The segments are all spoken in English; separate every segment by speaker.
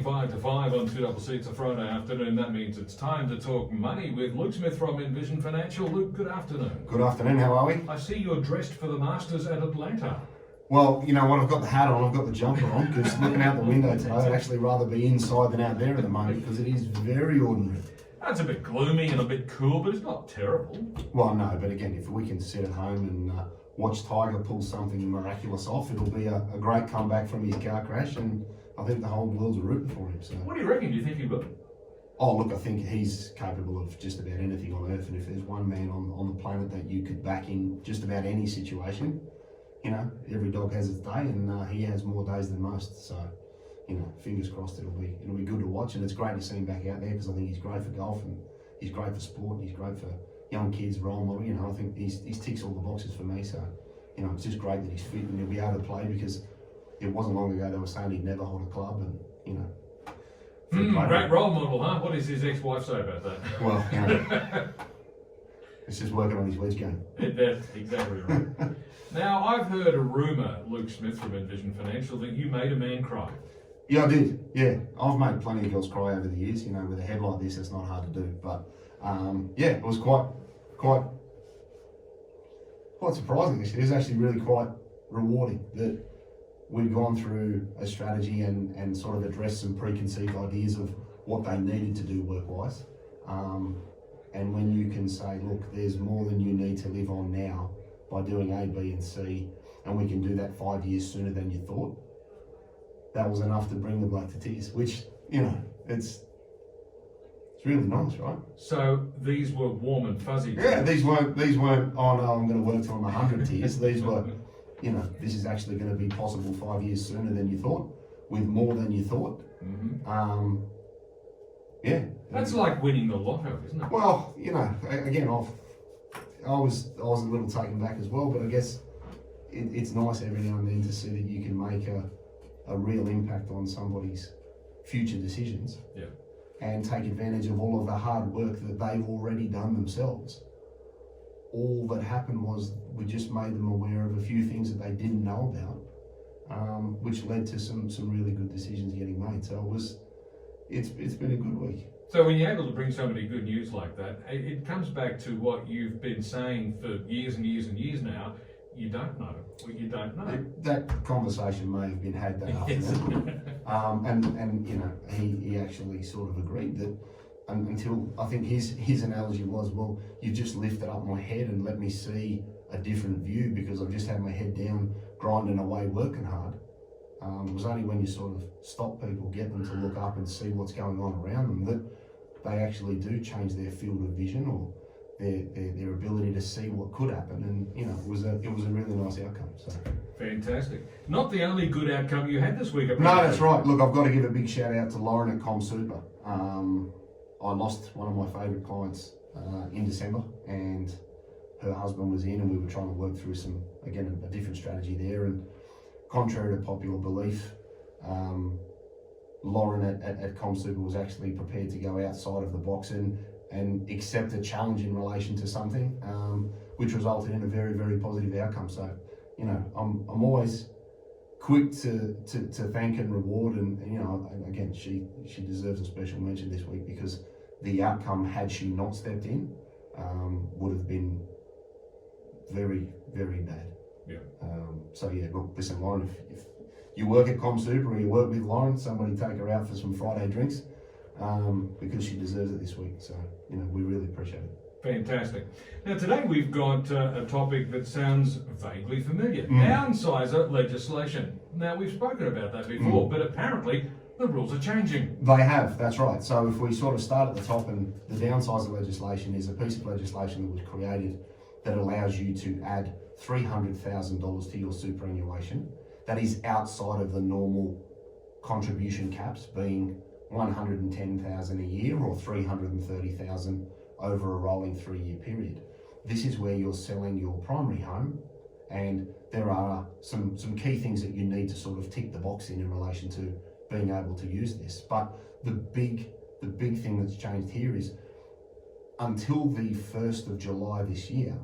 Speaker 1: 25 to 5 on 2CC. It's a Friday afternoon. That means it's time to talk money with Luke Smith from Envision Financial. Luke, good afternoon.
Speaker 2: Good afternoon, how are we?
Speaker 1: I see you're dressed for the Masters at Atlanta.
Speaker 2: Well, you know what, I've got the hat on, I've got the jumper on, because looking out the window today, I'd actually rather be inside than out there at the moment, because it is very ordinary.
Speaker 1: That's a bit gloomy and a bit cool, but it's not terrible.
Speaker 2: Well, no, but again, if we can sit at home and watch Tiger pull something miraculous off, it'll be a great comeback from his car crash, and I think the whole world's rooting for him. So.
Speaker 1: What do you reckon? Do you think he will?
Speaker 2: Oh, look, I think he's capable of just about anything on earth, and if there's one man on the planet that you could back in just about any situation, you know, every dog has its day, and he has more days than most. So, you know, fingers crossed, it'll be good to watch, and it's great to see him back out there because I think he's great for golf and he's great for sport. He's great for young kids, role model. You know, I think he's ticks all the boxes for me. So, you know, it's just great that he's fit and he'll be able to play, because it wasn't long ago they were saying he'd never hold a club, and you know.
Speaker 1: Great role model, huh? What does his ex-wife say about that?
Speaker 2: Well, you know, it's just working on his wedge game.
Speaker 1: That's exactly right. Now, I've heard a rumour, Luke Smith from Envision Financial, that you made a man cry.
Speaker 2: Yeah, I did. Yeah, I've made plenty of girls cry over the years. You know, with a head like this, it's not hard to do. But yeah, it was quite surprising. It was actually really quite rewarding that we'd gone through a strategy and sort of addressed some preconceived ideas of what they needed to do work-wise. And when you can say, look, there's more than you need to live on now by doing A, B, and C, and we can do that 5 years sooner than you thought, that was enough to bring the bloke to tears, which, you know, it's really nice, right?
Speaker 1: So these were warm and fuzzy.
Speaker 2: Yeah, these weren't, oh no, I'm going to work till I'm 100 tears. These were, you know, this is actually going to be possible 5 years sooner than you thought, with more than you thought.
Speaker 1: Mm-hmm.
Speaker 2: Yeah.
Speaker 1: That's like winning the lotto, isn't it?
Speaker 2: Well, you know, again, I was a little taken back as well, but I guess it's nice every now and then to see that you can make a real impact on somebody's future decisions.
Speaker 1: Yeah.
Speaker 2: And take advantage of all of the hard work that they've already done themselves. All that happened was we just made them aware of a few things that they didn't know about, which led to some really good decisions getting made. So it's been a good week.
Speaker 1: So when you're able to bring somebody good news like that, it comes back to what you've been saying for years and years and years now. You don't know what you don't know.
Speaker 2: That conversation may have been had that afternoon. And you know, he actually sort of agreed that until, I think his analogy was, well, you just lifted up my head and let me see a different view, because I've just had my head down, grinding away, working hard. It was only when you sort of stop people, get them to look up and see what's going on around them, that they actually do change their field of vision or their ability to see what could happen. And you know, it was a really nice outcome. So
Speaker 1: fantastic. Not the only good outcome you had this week.
Speaker 2: No, that's right. Look, I've got to give a big shout out to Lauren at ComSuper. I lost one of my favourite clients in December, and her husband was in, and we were trying to work through a different strategy there. And contrary to popular belief, Lauren at ComSuper was actually prepared to go outside of the box and accept a challenge in relation to something, which resulted in a very, very positive outcome. So, you know, I'm always quick to thank and reward, and you know, again, she deserves a special mention this week, because the outcome, had she not stepped in, would have been very, very bad.
Speaker 1: Yeah.
Speaker 2: So yeah, look, listen, Lauren, if you work at ComSuper or you work with Lauren, somebody take her out for some Friday drinks, because she deserves it this week. So, you know, we really appreciate it.
Speaker 1: Fantastic. Now today we've got a topic that sounds vaguely familiar. Downsizer legislation. Now we've spoken about that before, but apparently the rules are changing.
Speaker 2: They have, that's right. So if we sort of start at the top, and the Downsizer legislation is a piece of legislation that was created that allows you to add $300,000 to your superannuation. That is outside of the normal contribution caps, being $110,000 a year or $330,000 over a rolling 3-year period. This is where you're selling your primary home, and there are some key things that you need to sort of tick the box in relation to being able to use this. But the big thing that's changed here is, until the 1st of July this year,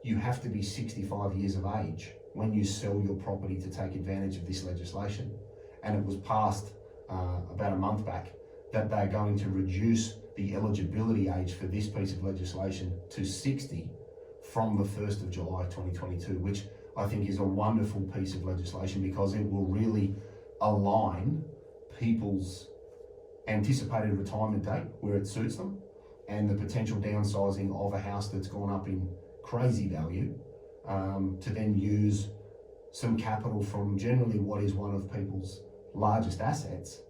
Speaker 2: you have to be 65 years of age when you sell your property to take advantage of this legislation. And it was passed about a month back that they're going to reduce the eligibility age for this piece of legislation to 60 from the 1st of July 2022, which I think is a wonderful piece of legislation because it will really align people's anticipated retirement date where it suits them and the potential downsizing of a house that's gone up in crazy value to then use some capital from generally what is one of people's largest assets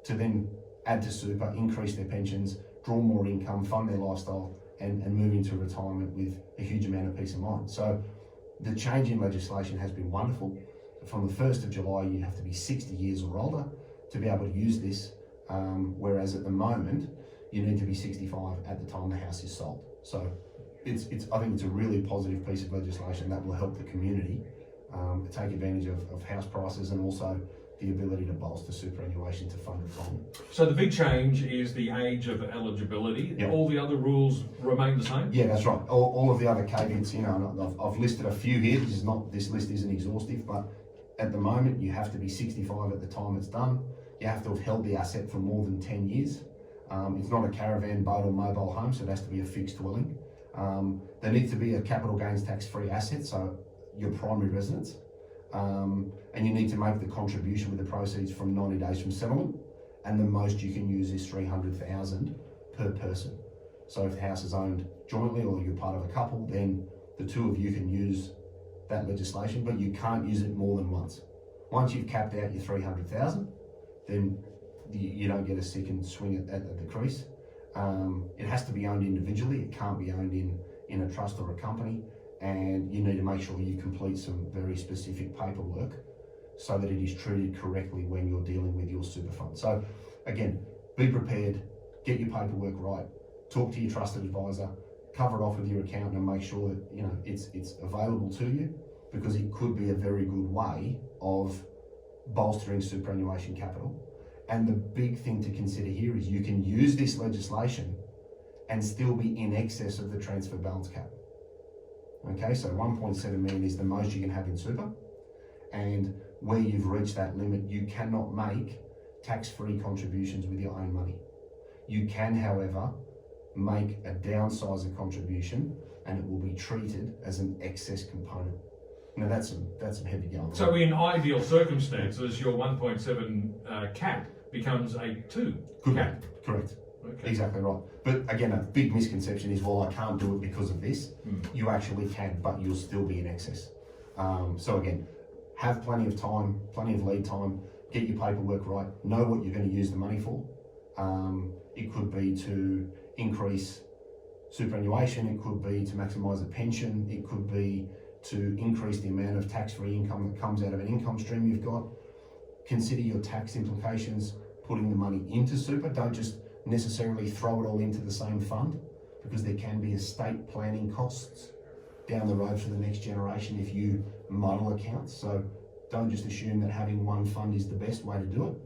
Speaker 2: to then add to super, increase their pensions, draw more income, fund their lifestyle, and move into retirement with a huge amount of peace of mind. So the change in legislation has been wonderful. From the 1st of July, you have to be 60 years or older to be able to use this, whereas at the moment, you need to be 65 at the time the house is sold. So I think it's a really positive piece of legislation that will help the community take advantage of house prices and also the ability to bolster superannuation to fund retirement.
Speaker 1: So the big change is the age of eligibility.
Speaker 2: Yep.
Speaker 1: All the other rules remain the same?
Speaker 2: Yeah, that's right. All of the other caveats, and I've listed a few here. This list isn't exhaustive, but at the moment you have to be 65 at the time it's done. You have to have held the asset for more than 10 years. It's not a caravan, boat or mobile home, so it has to be a fixed dwelling. There needs to be a capital gains tax-free asset, so your primary residence. And you need to make the contribution with the proceeds from 90 days from settlement, and the most you can use is $300,000 per person. So if the house is owned jointly or you're part of a couple, then the two of you can use that legislation, but you can't use it more than once. Once you've capped out your $300,000, then you don't get a second swing at the crease. It has to be owned individually. It can't be owned in a trust or a company. And you need to make sure you complete some very specific paperwork so that it is treated correctly when you're dealing with your super fund. So again, be prepared, get your paperwork right, talk to your trusted advisor, cover it off with your accountant and make sure that it's available to you, because it could be a very good way of bolstering superannuation capital. And the big thing to consider here is you can use this legislation and still be in excess of the transfer balance cap. Okay, so 1.7 million is the most you can have in super, and where you've reached that limit, you cannot make tax-free contributions with your own money. You can, however, make a downsizer contribution, and it will be treated as an excess component. Now that's some heavy going.
Speaker 1: So in ideal circumstances, your 1.7 cap becomes a 2 cap.
Speaker 2: Correct.
Speaker 1: Okay.
Speaker 2: Exactly right. But again, a big misconception is, well, I can't do it because of this. You actually can, but you'll still be in excess. So again, have plenty of time, plenty of lead time, get your paperwork right, know what you're going to use the money for. It could be to increase superannuation, it could be to maximise a pension, it could be to increase the amount of tax-free income that comes out of an income stream you've got. Consider your tax implications, putting the money into super. Don't just necessarily throw it all into the same fund, because there can be estate planning costs down the road for the next generation if you muddle accounts. So don't just assume that having one fund is the best way to do it.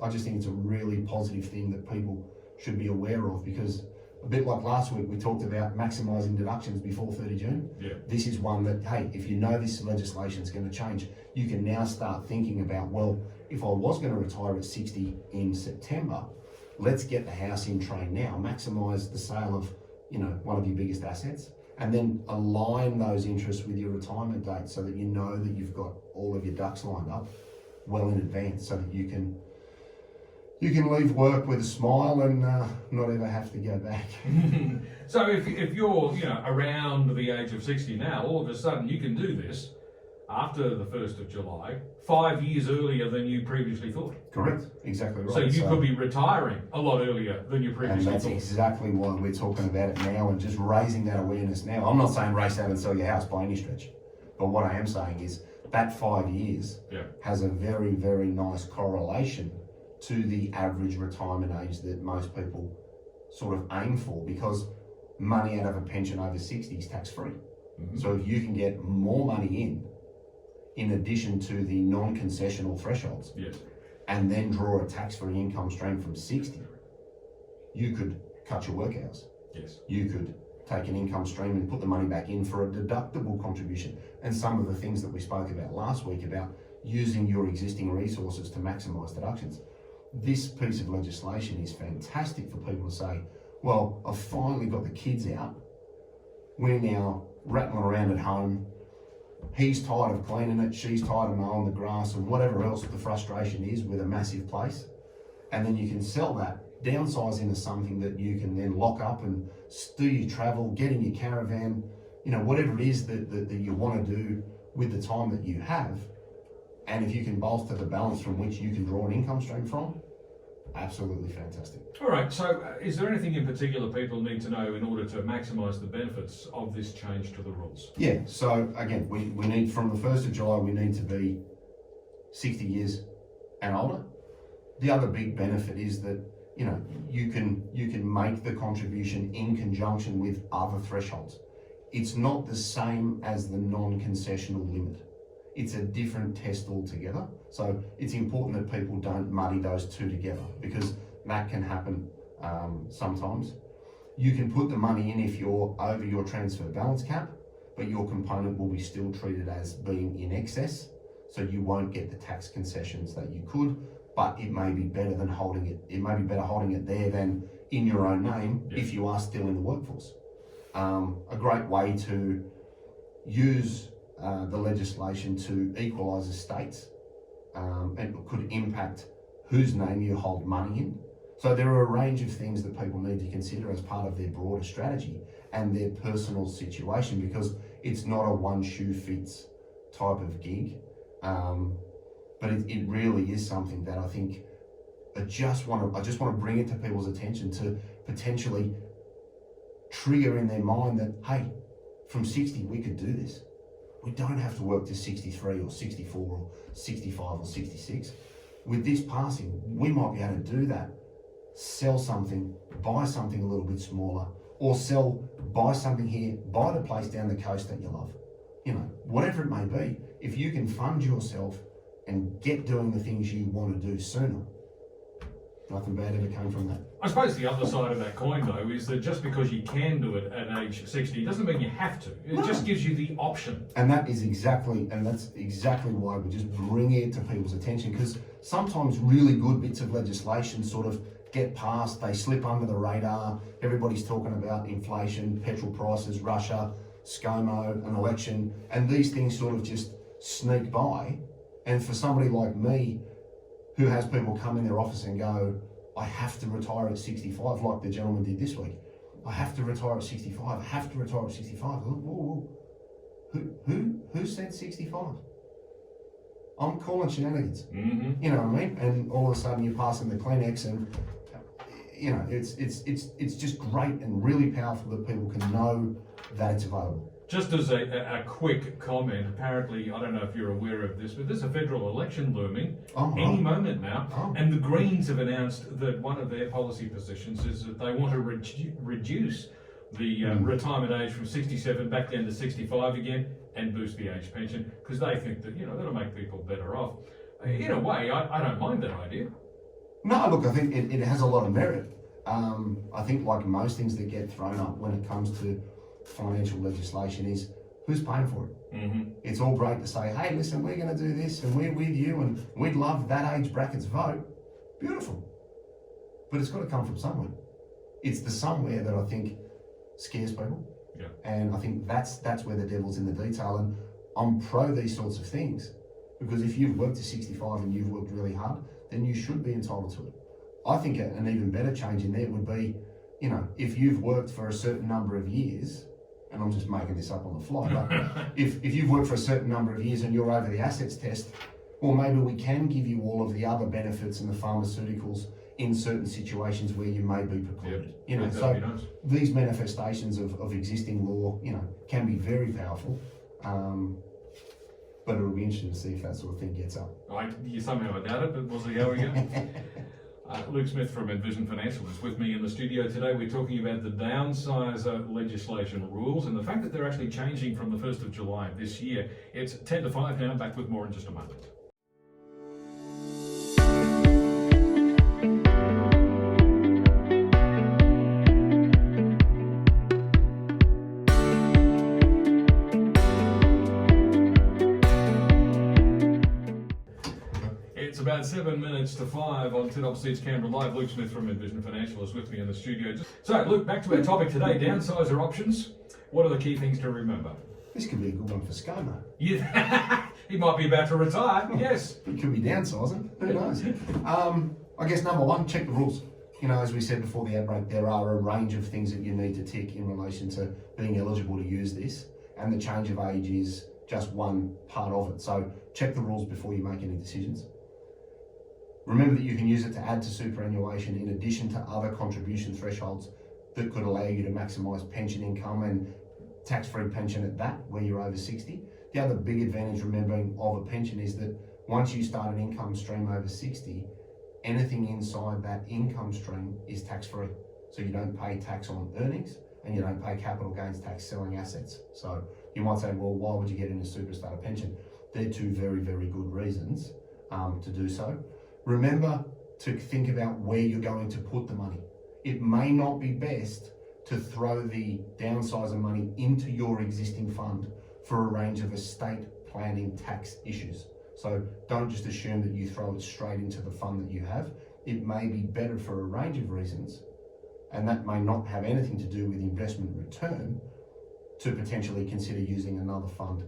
Speaker 2: I just think it's a really positive thing that people should be aware of, because a bit like last week, we talked about maximising deductions before 30 June.
Speaker 1: Yeah.
Speaker 2: This is one that, hey, if you know this legislation is going to change, you can now start thinking about, well, if I was going to retire at 60 in September, let's get the house in train now, maximise the sale of, one of your biggest assets, and then align those interests with your retirement date so that you know that you've got all of your ducks lined up well in advance, so that you can leave work with a smile and not ever have to go back.
Speaker 1: So if you're around the age of 60 now, all of a sudden you can do this after the 1st of July, 5 years earlier than you previously thought.
Speaker 2: Correct, exactly right.
Speaker 1: So you could be retiring a lot earlier than you previously
Speaker 2: thought. And that's exactly why we're talking about it now and just raising that awareness now. I'm not saying race out and sell your house by any stretch, but what I am saying is that 5 years has a very, very nice correlation to the average retirement age that most people sort of aim for, because money out of a pension over 60 is tax-free. Mm-hmm. So if you can get more money in addition to the non-concessional thresholds, and then draw a tax-free income stream from 60, you could cut your work hours.
Speaker 1: Yes.
Speaker 2: You could take an income stream and put the money back in for a deductible contribution. And some of the things that we spoke about last week about using your existing resources to maximise deductions. This piece of legislation is fantastic for people to say, well, I've finally got the kids out. We're now rattling around at home. He's tired of cleaning it, she's tired of mowing the grass and whatever else the frustration is with a massive place. And then you can sell that, downsize into something that you can then lock up and do your travel, get in your caravan, whatever it is that you want to do with the time that you have. And if you can bolster the balance from which you can draw an income stream from, absolutely fantastic.
Speaker 1: All right, so is there anything in particular people need to know in order to maximise the benefits of this change to the rules?
Speaker 2: Yeah, so again, we need, from the 1st of July, we need to be 60 years and older. The other big benefit is that, you can make the contribution in conjunction with other thresholds. It's not the same as the non-concessional limit. It's a different test altogether. So it's important that people don't muddy those two together, because that can happen sometimes. You can put the money in if you're over your transfer balance cap, but your component will be still treated as being in excess. So you won't get the tax concessions that you could, but it may be better than holding it. It may be better holding it there than in your own name if you are still in the workforce. A great way to use the legislation to equalise estates and could impact whose name you hold money in. So there are a range of things that people need to consider as part of their broader strategy and their personal situation, because it's not a one shoe fits type of gig. But it really is something that I think I just want to bring it to people's attention to potentially trigger in their mind that, hey, from 60 we could do this. We don't have to work to 63 or 64 or 65 or 66. With this passing, we might be able to do that. Sell something, buy something a little bit smaller, or buy something here, buy the place down the coast that you love. Whatever it may be, if you can fund yourself and get doing the things you want to do sooner, nothing bad ever came from that.
Speaker 1: I suppose the other side of that coin, though, is that just because you can do it at age 60 doesn't mean you have to. It just gives you the option.
Speaker 2: And that's exactly why we're just bringing it to people's attention, because sometimes really good bits of legislation sort of get passed, they slip under the radar. Everybody's talking about inflation, petrol prices, Russia, ScoMo, an election, and these things sort of just sneak by. And for somebody like me, who has people come in their office and go, I have to retire at 65, like the gentleman did this week. I have to retire at 65, I have to retire at 65. Whoa. Who said 65? I'm calling shenanigans.
Speaker 1: Mm-hmm.
Speaker 2: You know what I mean? And all of a sudden you're passing the Kleenex, and it's just great and really powerful that people can know that it's available.
Speaker 1: Just as a quick comment, apparently, I don't know if you're aware of this, but there's a federal election looming any moment now, and the Greens have announced that one of their policy positions is that they want to reduce the retirement age from 67 back down to 65 again, and boost the age pension, because they think that, that'll make people better off. In a way, I don't mind that idea.
Speaker 2: No, look, I think it has a lot of merit. I think like most things that get thrown up when it comes to financial legislation is, who's paying for it?
Speaker 1: Mm-hmm.
Speaker 2: It's all great to say, hey, listen, we're going to do this and we're with you and we'd love that age bracket's vote. Beautiful. But it's got to come from somewhere. It's the somewhere that I think scares people.
Speaker 1: Yeah.
Speaker 2: And I think that's where the devil's in the detail. And I'm pro these sorts of things, because if you've worked to 65 and you've worked really hard, then you should be entitled to it. I think an even better change in there would be, if you've worked for a certain number of years, and I'm just making this up on the fly, but if you've worked for a certain number of years and you're over the assets test, well, maybe we can give you all of the other benefits and the pharmaceuticals in certain situations where you may be precluded.
Speaker 1: Yep.
Speaker 2: So
Speaker 1: Nice.
Speaker 2: These manifestations of existing law, can be very powerful. But it'll be interesting to see if that sort of thing gets up.
Speaker 1: Somehow I doubt it, but we'll see how we go. Luke Smith from Envision Financial is with me in the studio today. We're talking about the Downsizer legislation rules and the fact that they're actually changing from the 1st of July this year. It's 10 to 5 now. Back with more in just a moment. 7 minutes to 5 on Tin Seats Canberra Live. Luke Smith from Envision Financial is with me in the studio. So, Luke, back to our topic today, downsizer options. What are the key things to remember?
Speaker 2: This could be a good one for ScoMo.
Speaker 1: Yeah, he might be about to retire, yes.
Speaker 2: He could be downsizing, who knows? I guess number one, check the rules. You know, as we said before the ad break, there are a range of things that you need to tick in relation to being eligible to use this, and the change of age is just one part of it. So check the rules before you make any decisions. Remember that you can use it to add to superannuation in addition to other contribution thresholds that could allow you to maximise pension income and tax-free pension at that, where you're over 60. The other big advantage, remembering, of a pension is that once you start an income stream over 60, anything inside that income stream is tax-free. So you don't pay tax on earnings and you don't pay capital gains tax selling assets. So you might say, well, why would you get in a super starter pension? They're two very, very good reasons to do so. Remember to think about where you're going to put the money. It may not be best to throw the downsizer money into your existing fund for a range of estate planning tax issues. So don't just assume that you throw it straight into the fund that you have. It may be better for a range of reasons, and that may not have anything to do with investment return, to potentially consider using another fund.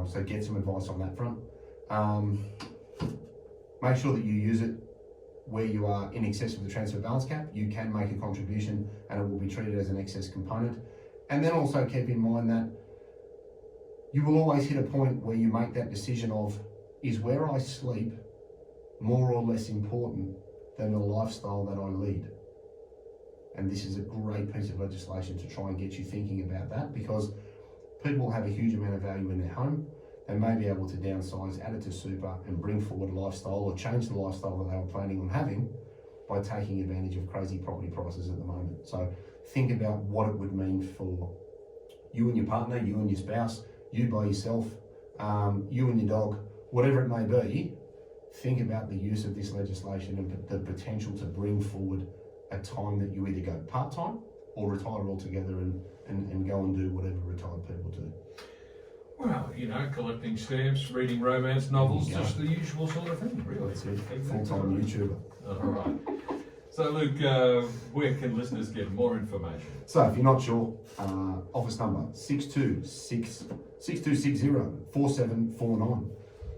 Speaker 2: So get some advice on that front. Make sure that you use it where you are in excess of the transfer balance cap. You can make a contribution and it will be treated as an excess component. And then also keep in mind that you will always hit a point where you make that decision of, is where I sleep more or less important than the lifestyle that I lead? And this is a great piece of legislation to try and get you thinking about that, because people have a huge amount of value in their home. They may be able to downsize, add it to super, and bring forward a lifestyle or change the lifestyle that they were planning on having by taking advantage of crazy property prices at the moment. So think about what it would mean for you and your partner, you and your spouse, you by yourself, you and your dog, whatever it may be. Think about the use of this legislation and the potential to bring forward a time that you either go part-time or retire altogether and go and do whatever retired people do.
Speaker 1: Well, you know, collecting stamps, reading romance novels, just the usual sort of thing, really.
Speaker 2: That's it. Full-time YouTuber.
Speaker 1: All right. So, Luke, where can listeners get more information?
Speaker 2: So, if you're not sure, office number 6260-4749.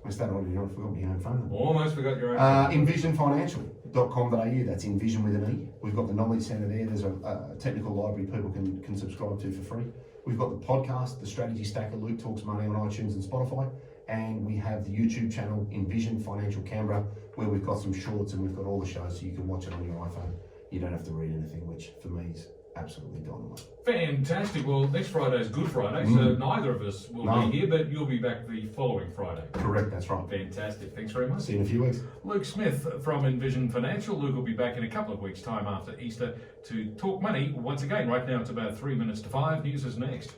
Speaker 2: I started on your own, forgot your own phone number.
Speaker 1: Almost forgot your own.
Speaker 2: Envisionfinancial.com.au, that's Envision with an E. We've got the Knowledge Centre there. There's a technical library people can subscribe to for free. We've got the podcast, The Strategy Stacker, Luke Talks Money on iTunes and Spotify. And we have the YouTube channel, Envision Financial Canberra, where we've got some shorts and we've got all the shows so you can watch it on your iPhone. You don't have to read anything, which for me is absolutely dynamite.
Speaker 1: Fantastic. Well, next Friday is Good Friday, so neither of us will be here, but you'll be back the following Friday.
Speaker 2: Correct, that's right.
Speaker 1: Fantastic. Thanks very much.
Speaker 2: See you in a few weeks.
Speaker 1: Luke Smith from Envision Financial. Luke will be back in a couple of weeks' time after Easter to talk money once again. Right now it's about 3 minutes to 5. News is next.